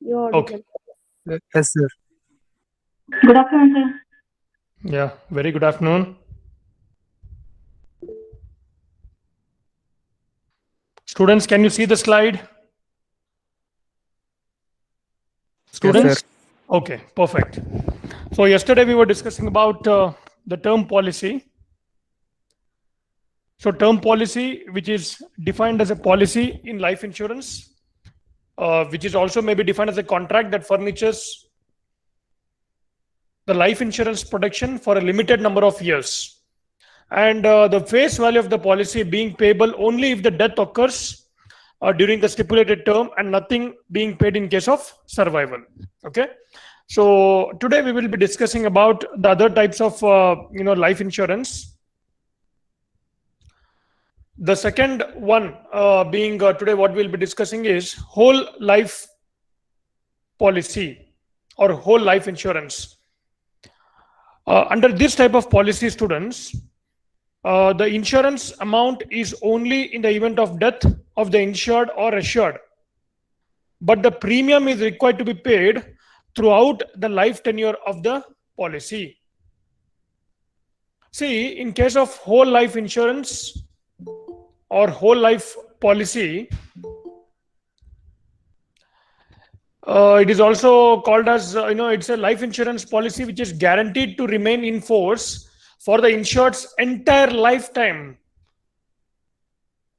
You're Okay. audible. Yes, sir. Good afternoon, sir. Yeah. Very good afternoon. Students, can you see the slide? Yes, sir. Students? Okay, perfect. So yesterday we were discussing about the term policy. So term policy, which is defined as a policy in life insurance, which is also maybe defined as a contract that furnishes the life insurance protection for a limited number of years. And the face value of the policy being payable only if the death occurs during the stipulated term and nothing being paid in case of survival. Okay. So today we will be discussing about the other types of life insurance. The second one being today what we'll be discussing is whole life policy or whole life insurance. Under this type of policy, students, the insurance amount is only in the event of death of the insured or assured, but the premium is required to be paid throughout the life tenure of the policy. See, in case of whole life insurance or whole life policy, it is also called as, it's a life insurance policy which is guaranteed to remain in force for the insured's entire lifetime,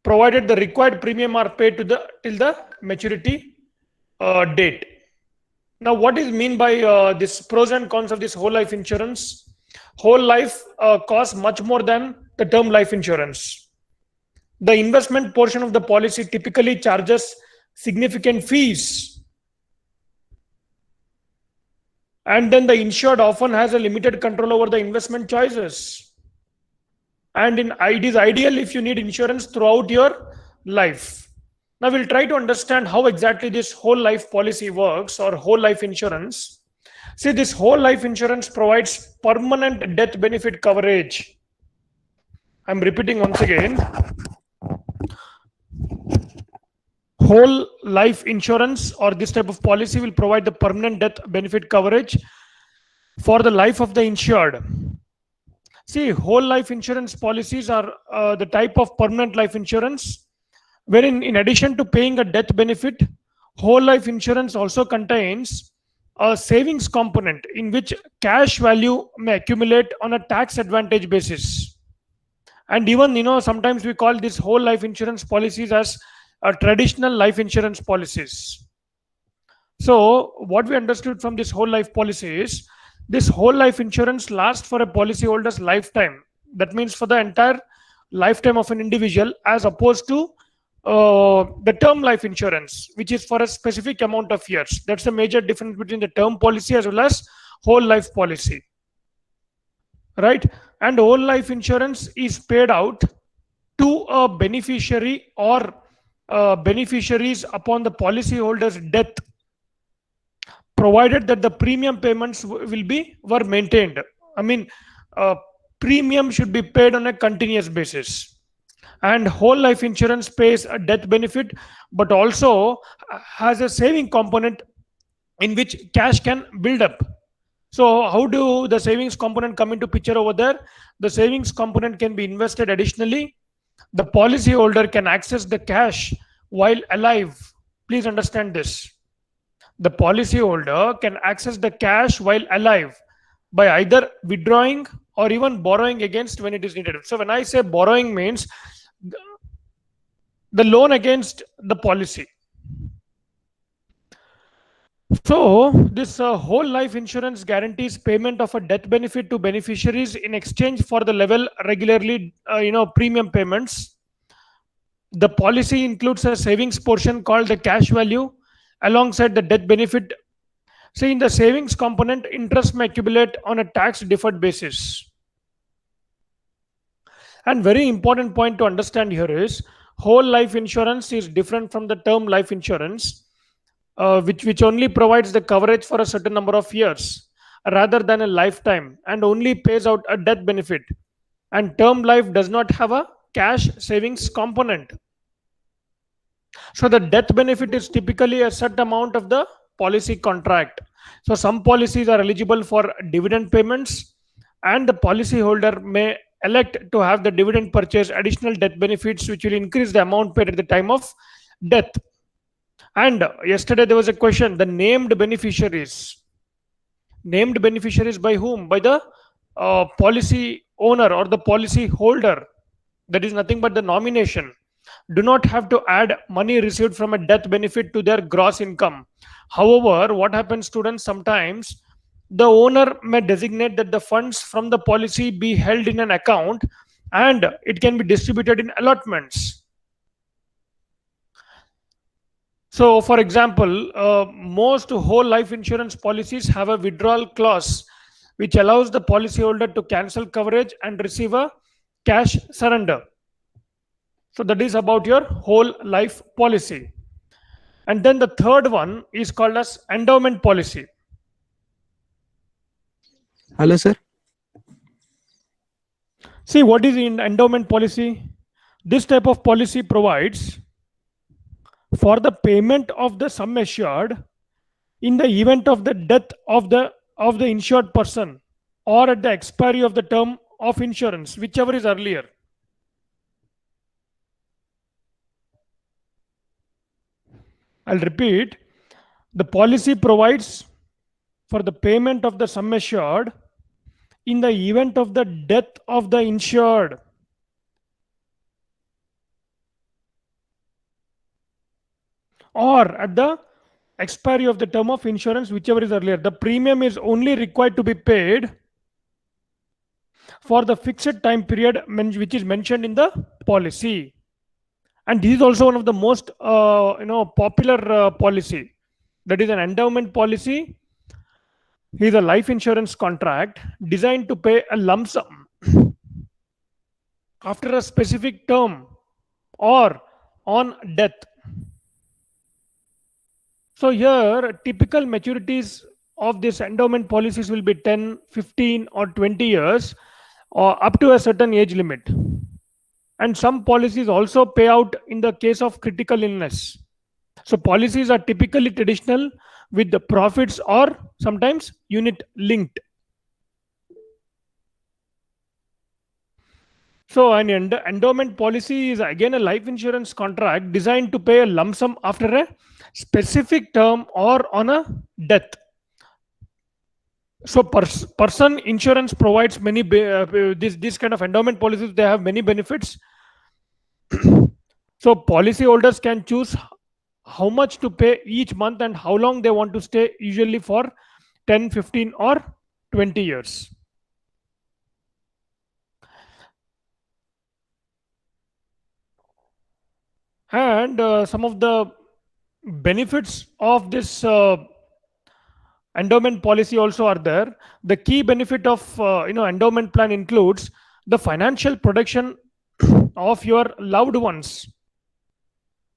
provided the required premium are paid to till the maturity date. Now, what is mean by this pros and cons of this whole life insurance? Whole life costs much more than the term life insurance. The investment portion of the policy typically charges significant fees. And then the insured often has a limited control over the investment choices. And it is ideal if you need insurance throughout your life. Now we'll try to understand how exactly this whole life policy works or whole life insurance. See, this whole life insurance provides permanent death benefit coverage. I'm repeating once again. Whole life insurance or this type of policy will provide the permanent death benefit coverage for the life of the insured. See, whole life insurance policies are the type of permanent life insurance wherein in addition to paying a death benefit, whole life insurance also contains a savings component in which cash value may accumulate on a tax advantage basis. And even, sometimes we call this whole life insurance policies as traditional life insurance policies. So what we understood from this whole life policy is this whole life insurance lasts for a policyholder's lifetime. That means for the entire lifetime of an individual, as opposed to the term life insurance, which is for a specific amount of years. That's a major difference between the term policy as well as whole life policy, right? And whole life insurance is paid out to a beneficiary or beneficiaries upon the policyholder's death, provided that the premium payments were maintained. I mean, premium should be paid on a continuous basis. And whole life insurance pays a death benefit, but also has a saving component in which cash can build up. So how do the savings component come into picture over there? The savings component can be invested additionally. The policyholder can access the cash while alive. Please understand this. The policyholder can access the cash while alive by either withdrawing or even borrowing against when it is needed. So when I say borrowing means the loan against the policy. So this whole life insurance guarantees payment of a death benefit to beneficiaries in exchange for the level regularly premium payments. The policy includes a savings portion called the cash value alongside the death benefit. See, in the savings component, interest may accumulate on a tax deferred basis. And very important point to understand here is whole life insurance is different from the term life insurance, which only provides the coverage for a certain number of years rather than a lifetime and only pays out a death benefit. And term life does not have a cash savings component. So the death benefit is typically a set amount of the policy contract. So some policies are eligible for dividend payments, and the policyholder may elect to have the dividend purchase additional death benefits, which will increase the amount paid at the time of death. And yesterday there was a question, the named beneficiaries. Named beneficiaries by whom? By the policy owner or the policy holder. That is nothing but the nomination. Do not have to add money received from a death benefit to their gross income. However, what happens, students, sometimes the owner may designate that the funds from the policy be held in an account and it can be distributed in allotments. So, for example, most whole life insurance policies have a withdrawal clause which allows the policyholder to cancel coverage and receive a cash surrender. So that is about your whole life policy. And then the third one is called as endowment policy. Hello, sir. See, what is in endowment policy? This type of policy provides for the payment of the sum assured in the event of the death of the insured person or at the expiry of the term of insurance, whichever is earlier. I'll repeat, the policy provides for the payment of the sum assured in the event of the death of the insured or at the expiry of the term of insurance, whichever is earlier. The premium is only required to be paid for the fixed time period which is mentioned in the policy. And this is also one of the most popular policy. That is an endowment policy. Is a life insurance contract designed to pay a lump sum after a specific term or on death. So here, typical maturities of this endowment policies will be 10, 15 or 20 years or up to a certain age limit. And some policies also pay out in the case of critical illness. So policies are typically traditional with the profits or sometimes unit linked. So an endowment policy is again a life insurance contract designed to pay a lump sum after a specific term or on a death. So person insurance provides many this kind of endowment policies. They have many benefits. So policyholders can choose how much to pay each month and how long they want to stay, usually for 10, 15 or 20 years. And some of the benefits of this endowment policy also are there. The key benefit of endowment plan includes the financial protection of your loved ones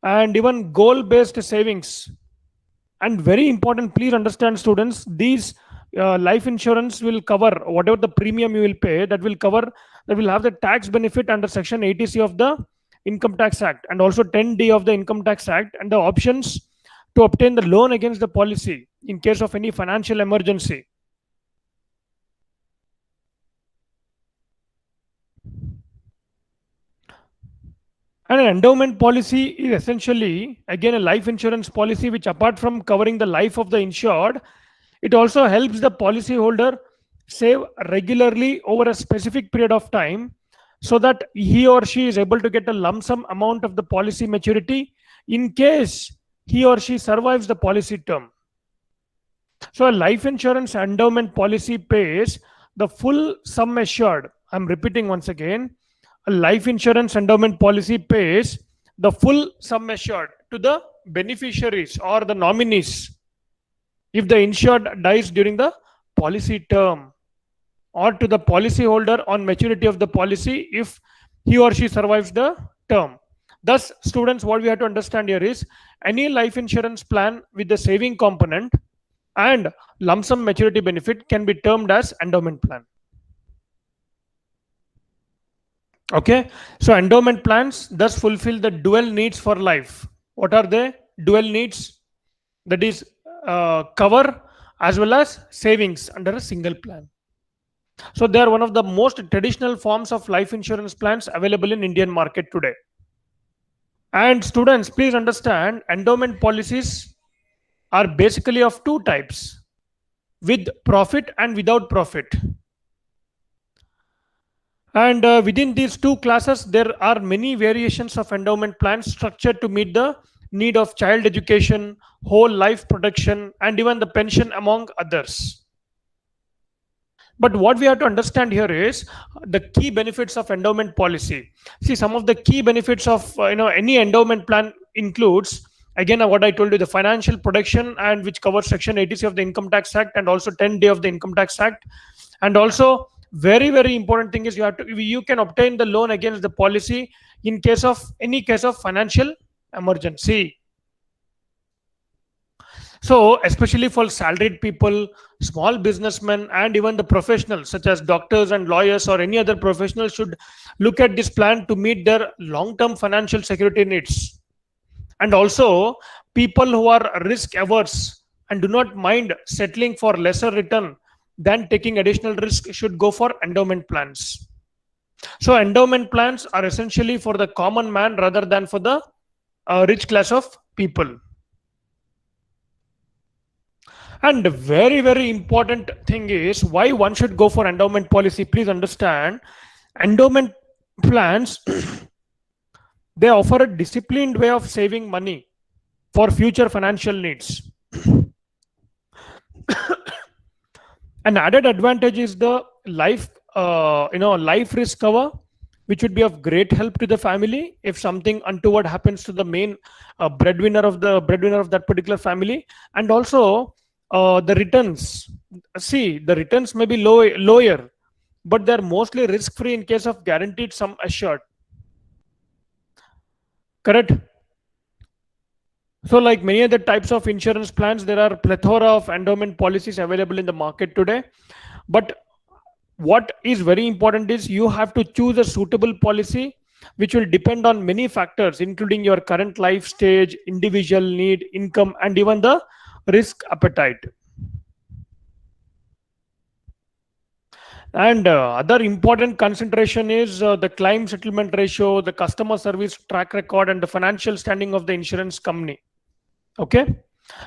and even goal-based savings. And very important, please understand, students, these life insurance will cover whatever the premium you will pay. That will have the tax benefit under section 80C of the Income Tax Act and also 10D of the Income Tax Act, and the options to obtain the loan against the policy in case of any financial emergency. And an endowment policy is essentially again a life insurance policy which, apart from covering the life of the insured, it also helps the policyholder save regularly over a specific period of time so that he or she is able to get a lump sum amount of the policy maturity in case he or she survives the policy term. So a life insurance endowment policy pays the full sum assured. I'm repeating once again. A life insurance endowment policy pays the full sum assured to the beneficiaries or the nominees if the insured dies during the policy term, or to the policyholder on maturity of the policy if he or she survives the term. Thus, students, what we have to understand here is any life insurance plan with the saving component and lump sum maturity benefit can be termed as endowment plan. Okay, so endowment plans thus fulfill the dual needs for life. What are they? Dual needs, that is cover as well as savings under a single plan. So they are one of the most traditional forms of life insurance plans available in Indian market today. And students, please understand, endowment policies are basically of two types, with profit and without profit. And within these two classes, there are many variations of endowment plans structured to meet the need of child education, whole life protection, and even the pension, among others. But what we have to understand here is the key benefits of endowment policy. See, some of the key benefits of any endowment plan includes, again, what I told you, the financial protection, and which covers Section 80C of the Income Tax Act and also 10D of the Income Tax Act. And also, very, very important thing is you can obtain the loan against the policy in case of any case of financial emergency. So, especially for salaried people, small businessmen, and even the professionals such as doctors and lawyers or any other professionals should look at this plan to meet their long-term financial security needs. And also, people who are risk averse and do not mind settling for lesser return than taking additional risk should go for endowment plans. So, endowment plans are essentially for the common man rather than for the rich class of people. And the very, very important thing is why one should go for endowment policy. Please understand, endowment plans, they offer a disciplined way of saving money for future financial needs. An added advantage is the life risk cover, which would be of great help to the family if something untoward happens to the main breadwinner of that particular family. And also the returns. See, the returns may be lower, but they're mostly risk free in case of guaranteed sum assured. Correct? So, like many other types of insurance plans, there are plethora of endowment policies available in the market today. But what is very important is you have to choose a suitable policy which will depend on many factors, including your current life stage, individual need, income, and even the risk appetite. And other important consideration is the claim settlement ratio, the customer service track record, and the financial standing of the insurance company. Okay,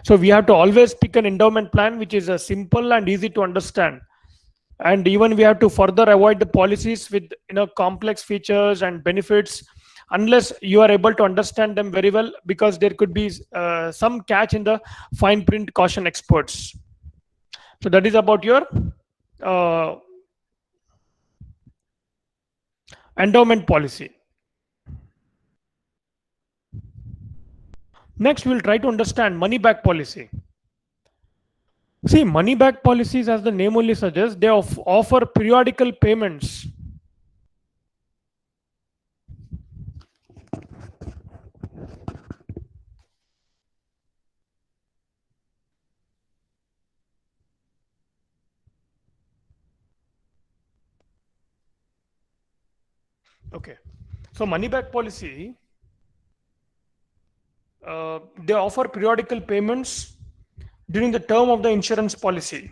so we have to always pick an endowment plan which is simple and easy to understand. And even we have to further avoid the policies with complex features and benefits unless you are able to understand them very well, because there could be some catch in the fine print, caution experts. So that is about your endowment policy. Next, we'll try to understand money back policy. See, money back policies, as the name only suggests, they offer periodical payments. Okay, so money back policy, they offer periodical payments during the term of the insurance policy.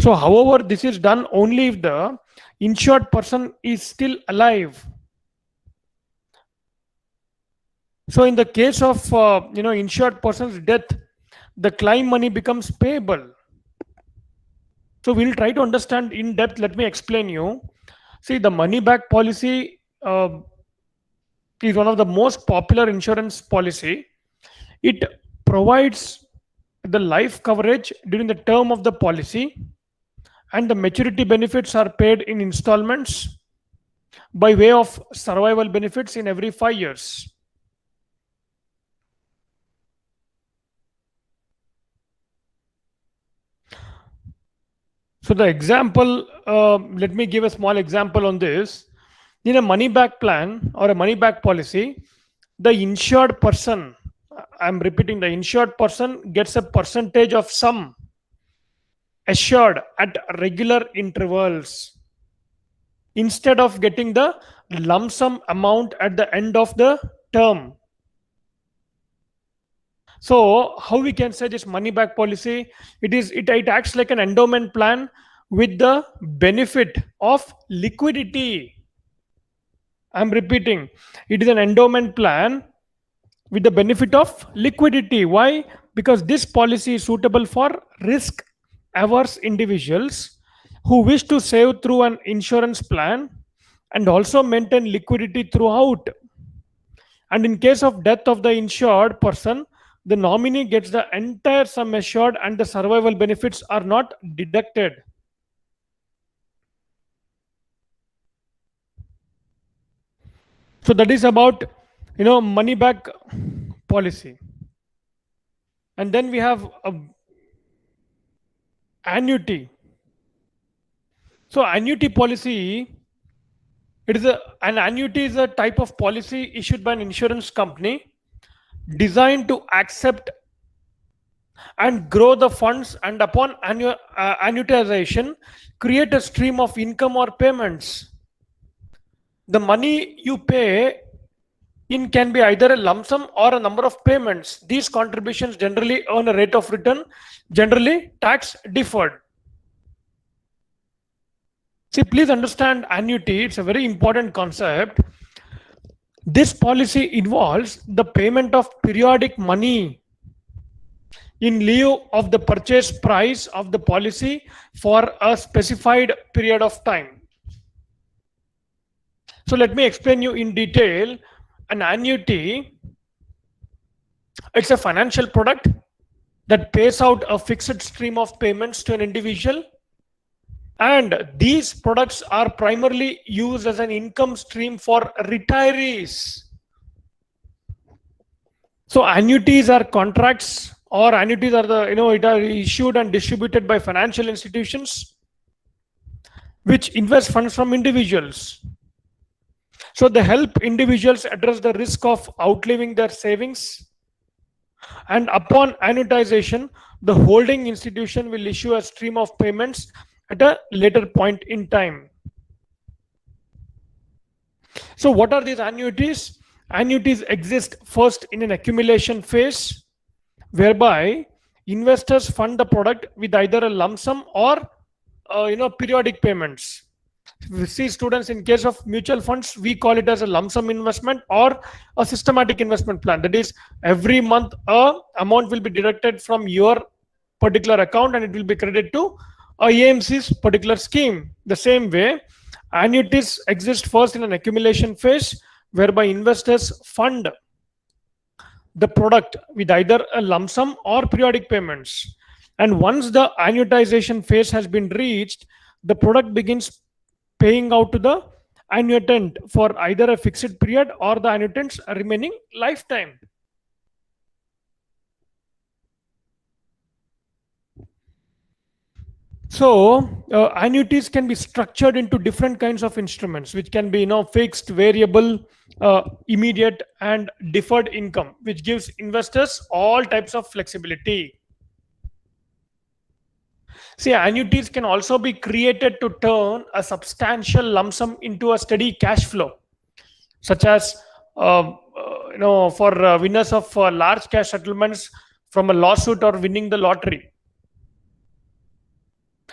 So, however, this is done only if the insured person is still alive. So, in the case of insured person's death, the claim money becomes payable. So, we'll try to understand in depth. Let me explain you. See, the money back policy is one of the most popular insurance policy. It provides the life coverage during the term of the policy, and the maturity benefits are paid in installments by way of survival benefits in every 5 years. So the example, let me give a small example on this. In a money back plan or a money back policy, the insured person, I'm repeating, the insured person gets a percentage of sum assured at regular intervals instead of getting the lump sum amount at the end of the term. So how we can say this money back policy? It acts like an endowment plan with the benefit of liquidity. I'm repeating, it is an endowment plan with the benefit of liquidity. Why? Because this policy is suitable for risk averse individuals who wish to save through an insurance plan and also maintain liquidity throughout. And in case of death of the insured person, the nominee gets the entire sum assured and the survival benefits are not deducted. So that is about, money back policy. And then we have a annuity. So annuity policy, an annuity is a type of policy issued by an insurance company designed to accept and grow the funds, and upon annuitization create a stream of income or payments. The money you pay in can be either a lump sum or a number of payments. These contributions generally earn a rate of return, generally tax deferred. See, please understand annuity, it's a very important concept. This policy involves the payment of periodic money in lieu of the purchase price of the policy for a specified period of time. So let me explain you in detail. An annuity, it's a financial product that pays out a fixed stream of payments to an individual, and these products are primarily used as an income stream for retirees. So annuities are contracts, or annuities are it are issued and distributed by financial institutions which invest funds from individuals. So they help individuals address the risk of outliving their savings, and upon annuitization the holding institution will issue a stream of payments at a later point in time. So what are these annuities? Annuities exist first in an accumulation phase, whereby investors fund the product with either a lump sum or periodic payments. We see, students, in case of mutual funds, we call it as a lump sum investment or a systematic investment plan. That is, every month a amount will be deducted from your particular account and it will be credited to AMC's particular scheme. The same way, annuities exist first in an accumulation phase, whereby investors fund the product with either a lump sum or periodic payments. And once the annuitization phase has been reached, the product begins paying out to the annuitant for either a fixed period or the annuitant's remaining lifetime. So annuities can be structured into different kinds of instruments, which can be fixed, variable, immediate, and deferred income, which gives investors all types of flexibility. See, annuities can also be created to turn a substantial lump sum into a steady cash flow, such as for winners of large cash settlements from a lawsuit or winning the lottery.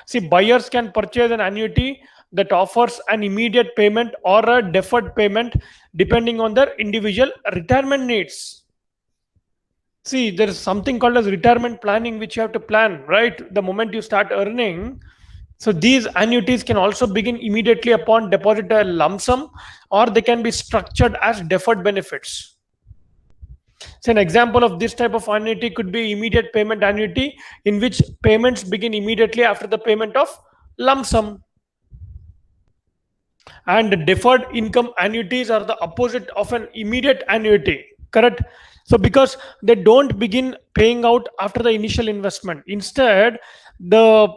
See, buyers can purchase an annuity that offers an immediate payment or a deferred payment depending on their individual retirement needs. See, there is something called as retirement planning, which you have to plan, right? The moment you start earning. So these annuities can also begin immediately upon deposit a lump sum, or they can be structured as deferred benefits. So an example of this type of annuity could be immediate payment annuity, in which payments begin immediately after the payment of lump sum. And deferred income annuities are the opposite of an immediate annuity, correct? So because they don't begin paying out after the initial investment. Instead, the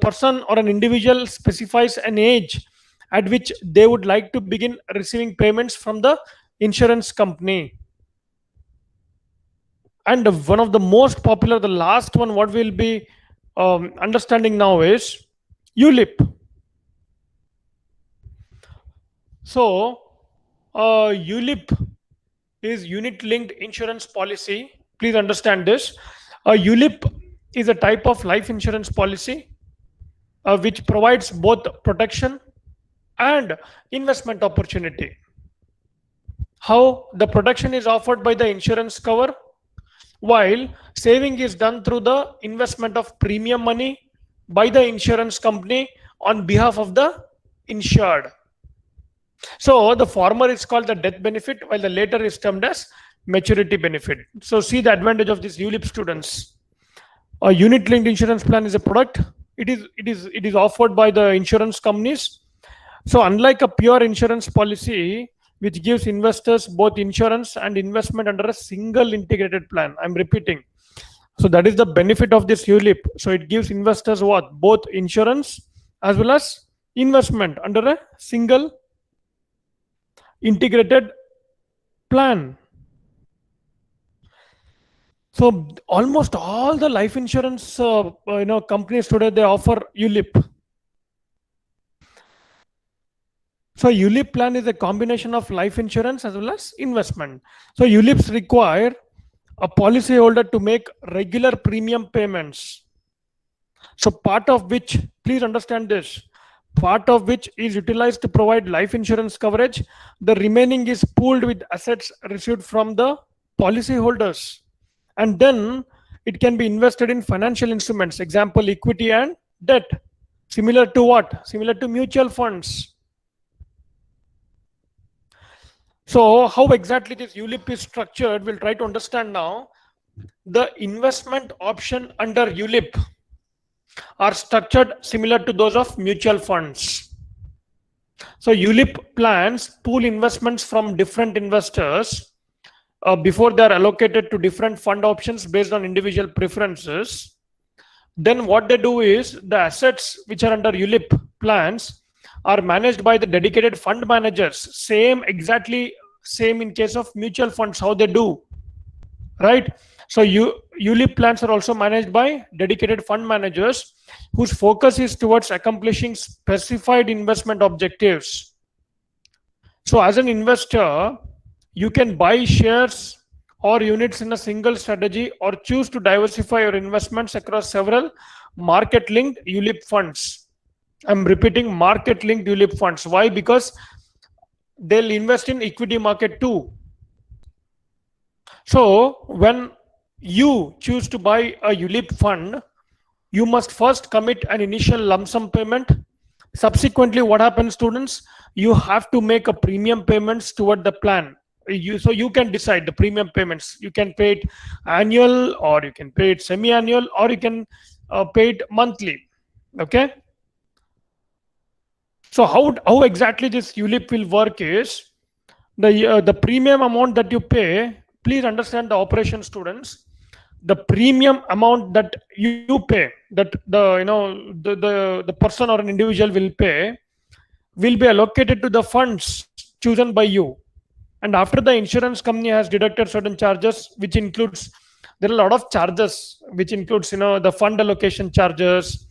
person or an individual specifies an age at which they would like to begin receiving payments from the insurance company. And one of the most popular, the last one, what we'll be understanding now is ULIP. So ULIP is unit linked insurance policy Please understand this. A ULIP is a type of life insurance policy which provides both protection and investment opportunity. How the protection is offered by the insurance cover, while saving is done through the investment of premium money by the insurance company on behalf of the insured. So the former is called the death benefit, while the later is termed as maturity benefit. So see the advantage of this ULIP, students. A unit linked insurance plan is a product. It is offered by the insurance companies. So unlike a pure insurance policy, which gives investors both insurance and investment under a single integrated plan. I'm repeating. So that is the benefit of this ULIP. So it gives investors what? Both insurance as well as investment under a single integrated plan. So almost all the life insurance companies today, they offer ULIP. So ULIP plan is a combination of life insurance as well as investment. So ULIPs require a policyholder to make regular premium payments. So part of which, please understand this, part of which is utilized to provide life insurance coverage. The remaining is pooled with assets received from the policyholders. And then it can be invested in financial instruments, example, equity and debt. Similar to what? Similar to mutual funds. So how exactly this ULIP is structured, we'll try to understand now. The investment option under ULIP are structured similar to those of mutual funds. So ULIP plans pool investments from different investors before they are allocated to different fund options based on individual preferences. Then what they do is the assets which are under ULIP plans are managed by the dedicated fund managers. Exactly same in case of mutual funds, how they do, right? So ULIP plans are also managed by dedicated fund managers whose focus is towards accomplishing specified investment objectives. So as an investor, you can buy shares or units in a single strategy or choose to diversify your investments across several market-linked ULIP funds. I'm repeating, market-linked ULIP funds. Why? Because they'll invest in equity market too. So when you choose to buy a ULIP fund, you must first commit an initial lump sum payment. Subsequently, what happens, students? You have to make a premium payments toward the plan. So you can decide the premium payments. You can pay it annual, or you can pay it semi-annual, or you can pay it monthly. Okay. So how exactly this ULIP will work is the premium amount that you pay. Please understand the operation, students. The premium amount that you pay, that the person or an individual will pay, will be allocated to the funds chosen by you. And after the insurance company has deducted certain charges, which includes, there are a lot of charges, which includes the fund allocation charges,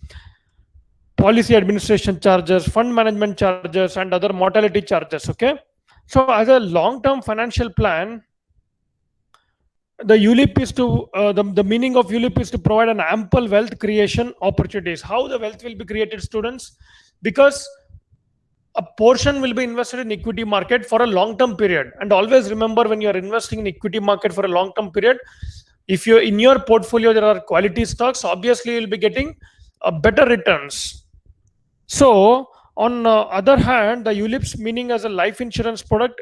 policy administration charges, fund management charges, and other mortality charges. Okay. So as a long-term financial plan, the ULIP is to the meaning of ULIP is to provide an ample wealth creation opportunities. How the wealth will be created, students? Because a portion will be invested in equity market for a long-term period. And always remember, when you are investing in equity market for a long-term period, if you in your portfolio there are quality stocks, obviously you'll be getting better returns. So on other hand, the ULIP's meaning as a life insurance product,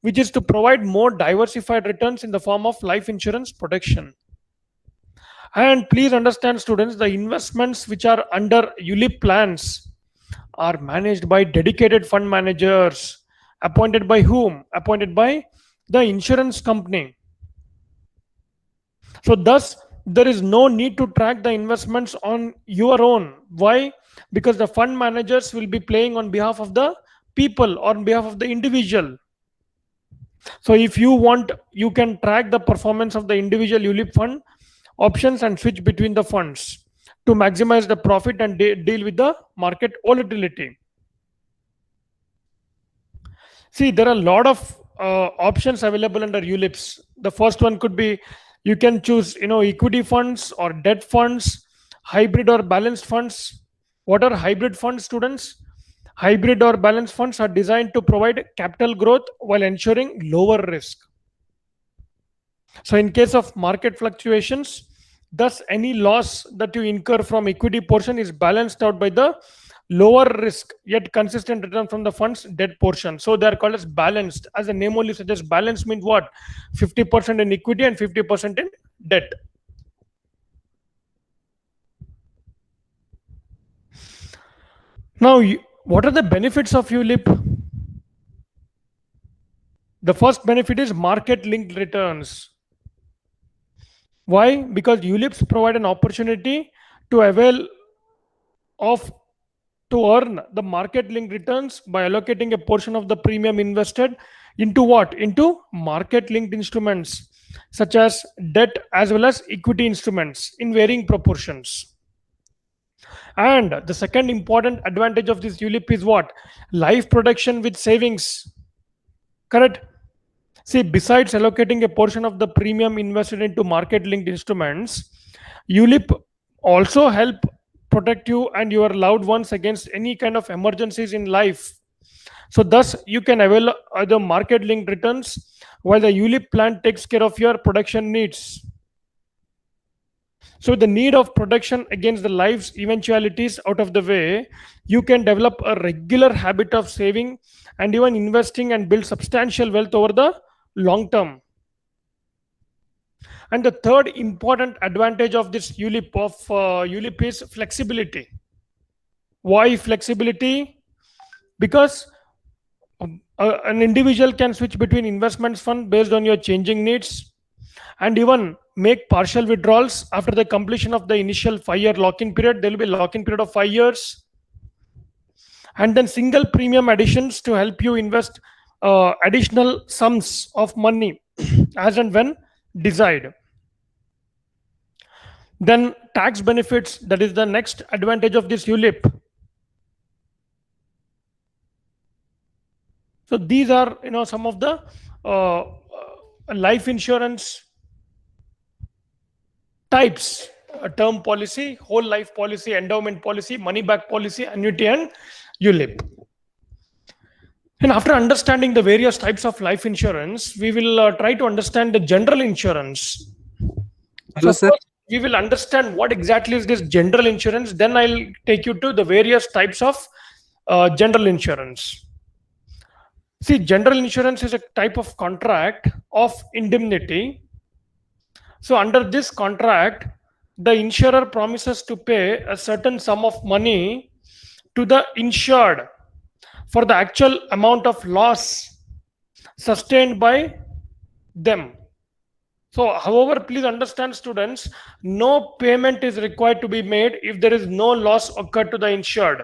which is to provide more diversified returns in the form of life insurance protection. And please understand, students, the investments which are under ULIP plans are managed by dedicated fund managers. Appointed by whom? Appointed by the insurance company. So thus, there is no need to track the investments on your own. Why? Because the fund managers will be playing on behalf of the people or on behalf of the individual. So if you want, you can track the performance of the individual ULIP fund options and switch between the funds to maximize the profit and deal with the market volatility. See, there are a lot of options available under ULIPs. The first one could be You can choose, equity funds or debt funds, hybrid or balanced funds. What are hybrid funds, students? Hybrid or balanced funds are designed to provide capital growth while ensuring lower risk. So in case of market fluctuations, thus any loss that you incur from equity portion is balanced out by the lower risk yet consistent return from the fund's debt portion. So they are called as balanced. As the name only suggests, balance means what? 50% in equity and 50% in debt. Now, what are the benefits of ULIP? The first benefit is market linked returns. Why? Because ULIPs provide an opportunity to avail of to earn the market linked returns by allocating a portion of the premium invested into what? Into market linked instruments such as debt as well as equity instruments in varying proportions. And the second important advantage of this ULIP is what? Life protection with savings. Correct? See, besides allocating a portion of the premium invested into market linked instruments, ULIP also help protect you and your loved ones against any kind of emergencies in life. So thus you can avail the market linked returns while the ULIP plan takes care of your protection needs. So the need of protection against the life's eventualities out of the way, you can develop a regular habit of saving and even investing and build substantial wealth over the long term. And the third important advantage of this ULIP is flexibility. Why flexibility? Because an individual can switch between investments fund based on your changing needs and even make partial withdrawals after the completion of the initial 5-year lock-in period. There will be a lock-in period of 5 years. And then single premium additions to help you invest additional sums of money as and when desired. Then tax benefits, that is the next advantage of this ULIP. So these are some of the life insurance types: a term policy, whole life policy, endowment policy, money back policy, annuity, and ULIP. And after understanding the various types of life insurance, we will try to understand the general insurance. Hello, sir. First, we will understand what exactly is this general insurance. Then I'll take you to the various types of general insurance. See, general insurance is a type of contract of indemnity. So under this contract, the insurer promises to pay a certain sum of money to the insured for the actual amount of loss sustained by them. So, however, please understand, students, no payment is required to be made if there is no loss occurred to the insured.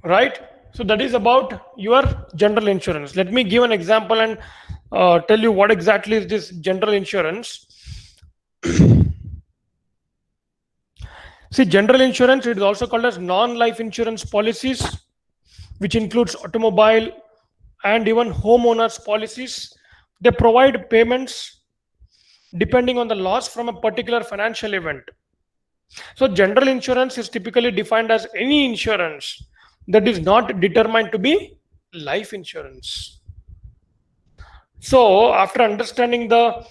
Right? So that is about your general insurance. Let me give an example and tell you what exactly is this general insurance. See, general insurance, it is also called as non-life insurance policies, which includes automobile and even homeowners policies. They provide payments depending on the loss from a particular financial event. So general insurance is typically defined as any insurance that is not determined to be life insurance. So after understanding the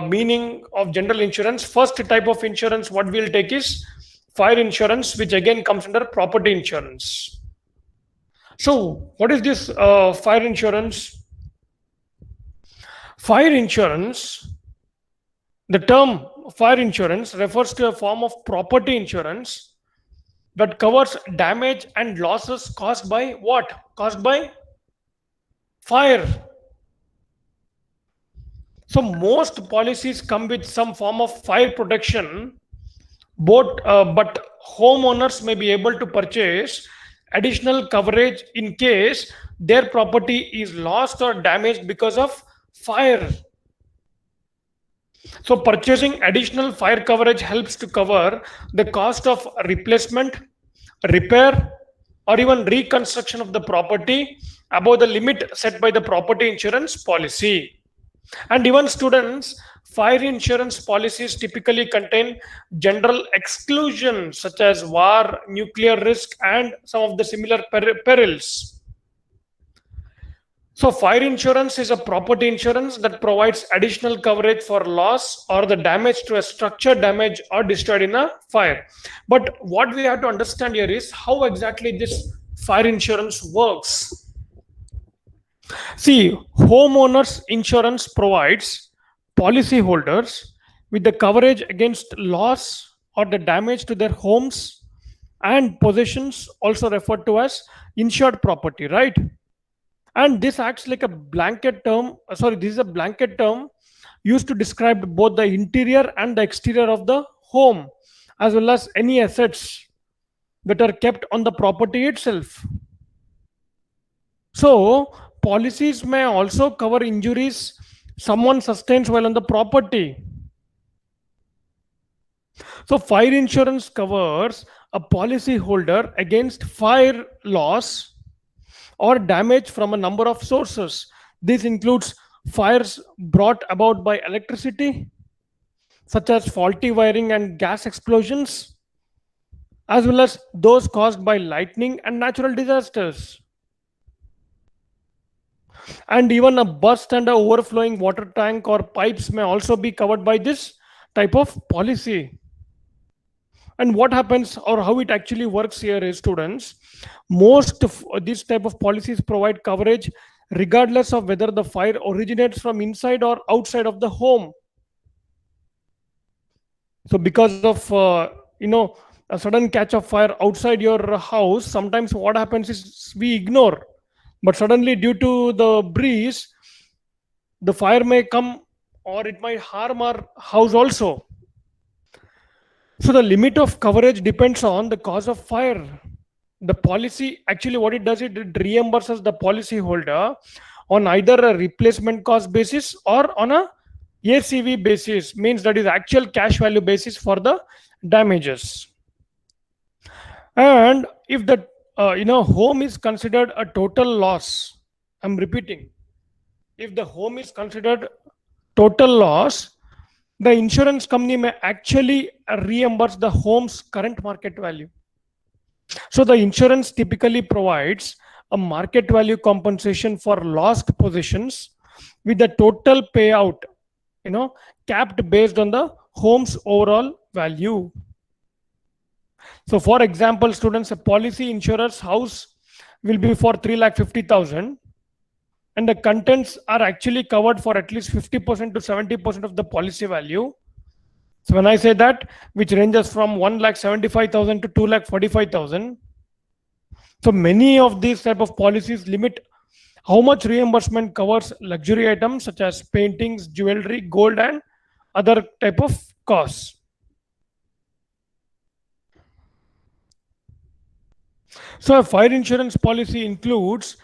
meaning of general insurance, first type of insurance what we'll take is fire insurance, which again comes under property insurance. So what is this fire insurance? Fire insurance, the term fire insurance refers to a form of property insurance that covers damage and losses caused by what? Caused by fire. So most policies come with some form of fire protection, but homeowners may be able to purchase additional coverage in case their property is lost or damaged because of fire. So purchasing additional fire coverage helps to cover the cost of replacement, repair, or even reconstruction of the property above the limit set by the property insurance policy. And even students, fire insurance policies typically contain general exclusions such as war, nuclear risk, and some of the similar perils. So, fire insurance is a property insurance that provides additional coverage for loss or the damage to a structure damaged or destroyed in a fire. But what we have to understand here is how exactly this fire insurance works. See, homeowners insurance provides policyholders with the coverage against loss or the damage to their homes and possessions, also referred to as insured property, right? And this acts like a blanket term. This is a blanket term used to describe both the interior and the exterior of the home, as well as any assets that are kept on the property itself. So, policies may also cover injuries someone sustains while on the property. So, fire insurance covers a policy holder against fire loss or damage from a number of sources. This includes fires brought about by electricity, such as faulty wiring and gas explosions, as well as those caused by lightning and natural disasters. And even a burst and a overflowing water tank or pipes may also be covered by this type of policy. And what happens or how it actually works here is, students, most of these type of policies provide coverage regardless of whether the fire originates from inside or outside of the home. So because of a sudden catch of fire outside your house, sometimes what happens is we ignore, but suddenly due to the breeze the fire may come or it might harm our house also. So the limit of coverage depends on the cause of fire. The policy actually what it does, it reimburses the policy holder on either a replacement cost basis or on a ACV basis, means that is actual cash value basis for the damages. And if the home is considered a total loss, I'm repeating, if the home is considered total loss, the insurance company may actually reimburse the home's current market value. So the insurance typically provides a market value compensation for lost possessions with the total payout, capped based on the home's overall value. So for example, students, a policy insurer's house will be for 3,50,000 and the contents are actually covered for at least 50% to 70% of the policy value. So when I say that, which ranges from 1,75,000 to 2,45,000. So many of these type of policies limit how much reimbursement covers luxury items such as paintings, jewelry, gold, and other type of costs. So a fire insurance policy includes,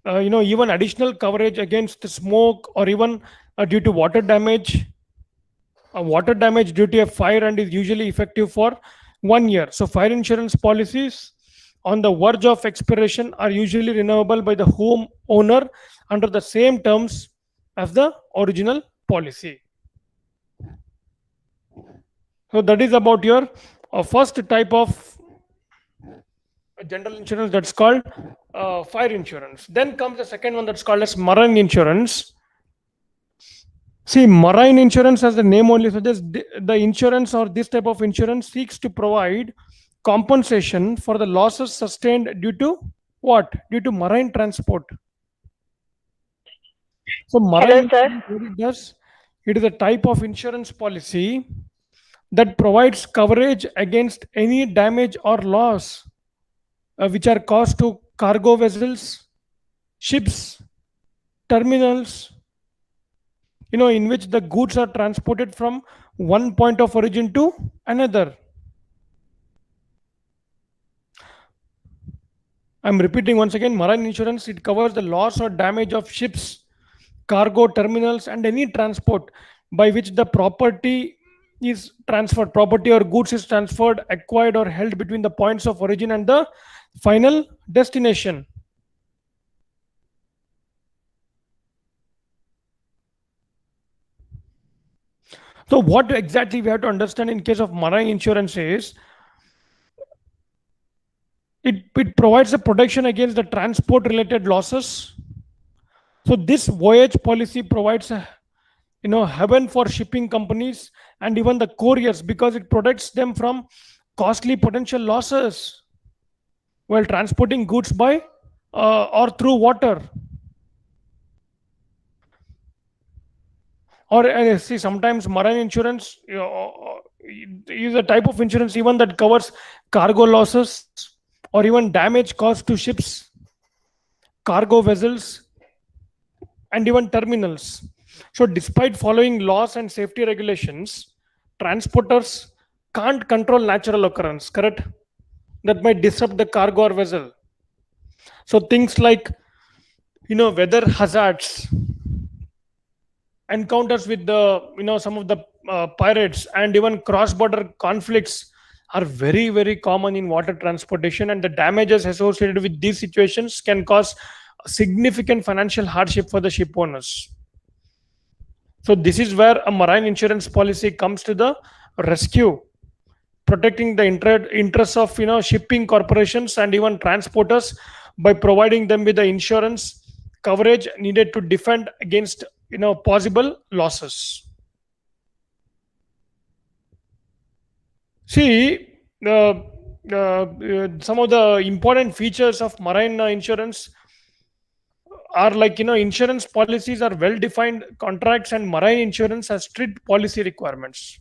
even additional coverage against smoke or even due to water damage. Water damage due to a fire and is usually effective for 1 year. So fire insurance policies on the verge of expiration are usually renewable by the home owner under the same terms as the original policy. So that is about your first type of general insurance, that's called fire insurance. Then comes the second one, that's called as marine insurance. See, marine insurance, as the name only suggests, the insurance or this type of insurance seeks to provide compensation for the losses sustained due to what? Due to marine transport. So marine insurance, what it does, it is a type of insurance policy that provides coverage against any damage or loss which are caused to cargo vessels, ships, terminals, in which the goods are transported from one point of origin to another. I'm repeating once again, marine insurance, it covers the loss or damage of ships, cargo, terminals, and any transport by which the property is transferred, property or goods is transferred, acquired, or held between the points of origin and the final destination. So what exactly we have to understand in case of marine insurance is it provides a protection against the transport related losses. So this voyage policy provides a heaven for shipping companies and even the couriers because it protects them from costly potential losses while transporting goods by or through water. Or see, sometimes marine insurance is a type of insurance even that covers cargo losses or even damage caused to ships, cargo vessels, and even terminals. So, despite following laws and safety regulations, transporters can't control natural occurrence, correct? That might disrupt the cargo or vessel. So, things like weather hazards, encounters with the some of the pirates, and even cross-border conflicts are very very common in water transportation, and the damages associated with these situations can cause significant financial hardship for the ship owners. So this is where a marine insurance policy comes to the rescue, protecting the interests of shipping corporations and even transporters by providing them with the insurance coverage needed to defend against possible losses. See, some of the important features of marine insurance are like insurance policies are well defined contracts, and marine insurance has strict policy requirements.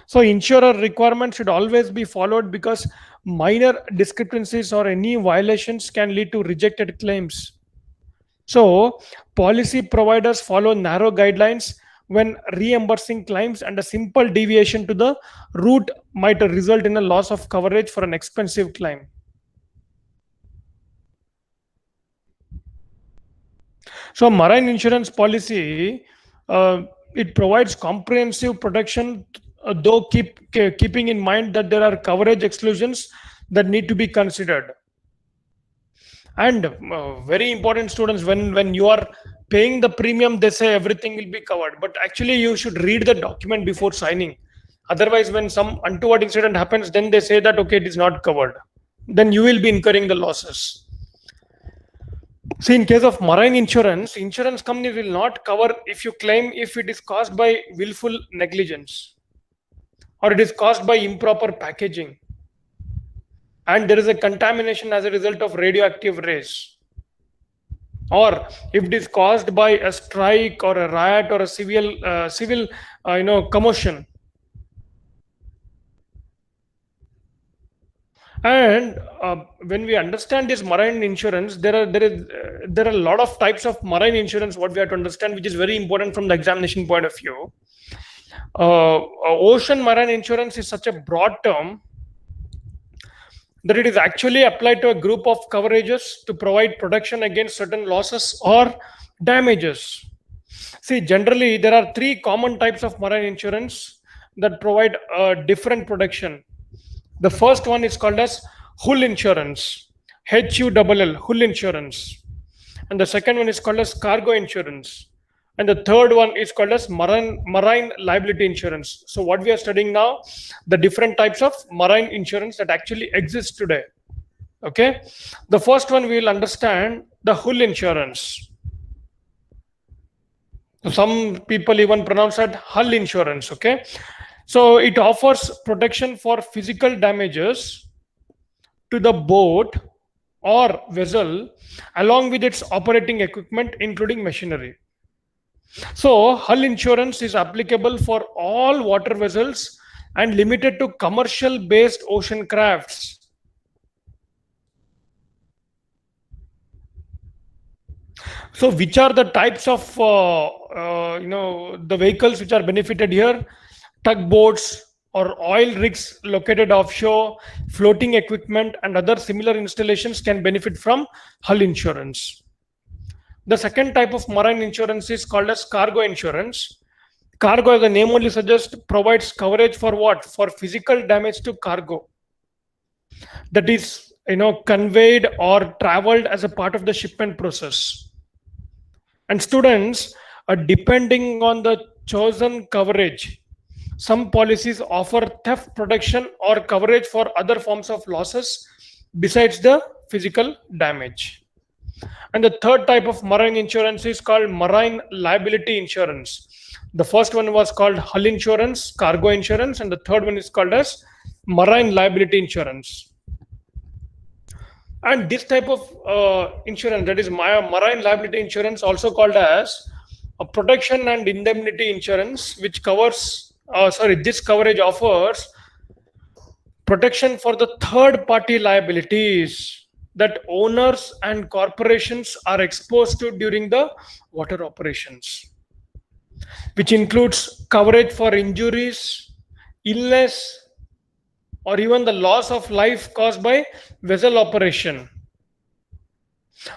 So insurer requirements should always be followed because minor discrepancies or any violations can lead to rejected claims. So policy providers follow narrow guidelines when reimbursing claims, and a simple deviation to the route might result in a loss of coverage for an expensive claim. So marine insurance policy, it provides comprehensive protection, though keeping in mind that there are coverage exclusions that need to be considered. And very important, students, when you are paying the premium, they say everything will be covered, but actually you should read the document before signing. Otherwise, when some untoward incident happens, then they say that okay, it is not covered, then you will be incurring the losses. See, in case of marine insurance, insurance company will not cover if you claim if it is caused by willful negligence or it is caused by improper packaging and there is a contamination as a result of radioactive rays, or if it is caused by a strike or a riot or a civil commotion. And when we understand this marine insurance, there are a lot of types of marine insurance what we have to understand, which is very important from the examination point of view. Ocean marine insurance is such a broad term that it is actually applied to a group of coverages to provide protection against certain losses or damages. See, generally there are three common types of marine insurance that provide different protection. The first one is called as hull insurance, HULL, hull insurance. And the second one is called as cargo insurance. And the third one is called as marine liability insurance. So what we are studying now, the different types of marine insurance that actually exist today. Okay. The first one we will understand the hull insurance. Some people even pronounce it hull insurance. Okay. So it offers protection for physical damages to the boat or vessel along with its operating equipment, including machinery. So hull insurance is applicable for all water vessels and limited to commercial based ocean crafts. So which are the types of the vehicles which are benefited here? Tugboats or oil rigs located offshore, floating equipment and other similar installations can benefit from hull insurance. The second type of marine insurance is called as cargo insurance. Cargo, as the name only suggests, provides coverage for what? For physical damage to cargo that is conveyed or traveled as a part of the shipment process. And students, depending on the chosen coverage. Some policies offer theft protection or coverage for other forms of losses besides the physical damage. And the third type of marine insurance is called marine liability insurance. The first one was called hull insurance, cargo insurance, and the third one is called as marine liability insurance. And this type of insurance, that is marine liability insurance, also called as a protection and indemnity insurance, which covers, this coverage offers protection for the third party liabilities that owners and corporations are exposed to during the water operations, which includes coverage for injuries, illness, or even the loss of life caused by vessel operation,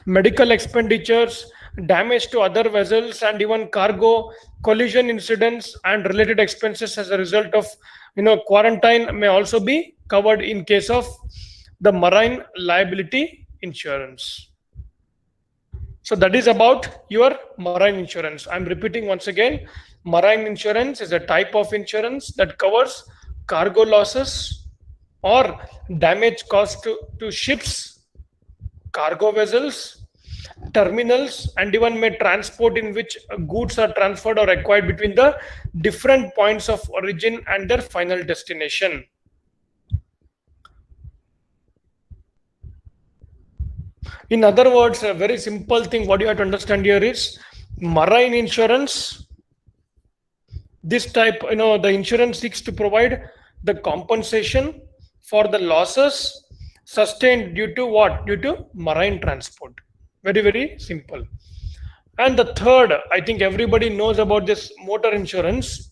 medical expenditures, damage to other vessels, and even cargo, collision incidents, and related expenses as a result of quarantine may also be covered in case of the marine liability insurance. So that is about your marine insurance. I'm repeating once again, marine insurance is a type of insurance that covers cargo losses or damage caused to ships, cargo vessels, terminals, and even may transport in which goods are transferred or acquired between the different points of origin and their final destination. In other words, a very simple thing what you have to understand here is marine insurance. This type, the insurance seeks to provide the compensation for the losses sustained due to what? Due to marine transport. Very, very simple. And the third, I think everybody knows about this motor insurance.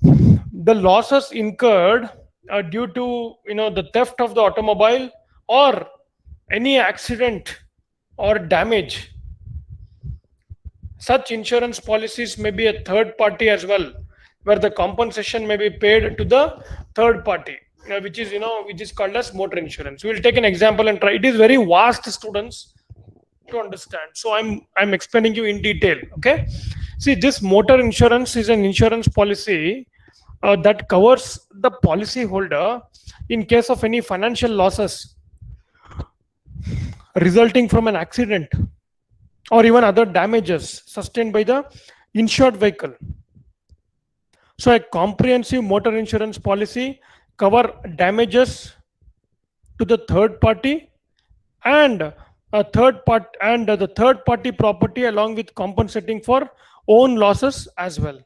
The losses incurred due to the theft of the automobile or any accident or damage. Such insurance policies may be a third party as well, where the compensation may be paid to the third party, which is called as motor insurance. We will take an example and try. It is very vast, students, to understand. So I'm explaining you in detail. Okay. See, this motor insurance is an insurance policy that covers the policy holder in case of any financial losses resulting from an accident or even other damages sustained by the insured vehicle. So a comprehensive motor insurance policy cover damages to the third party and the third party property along with compensating for own losses as well.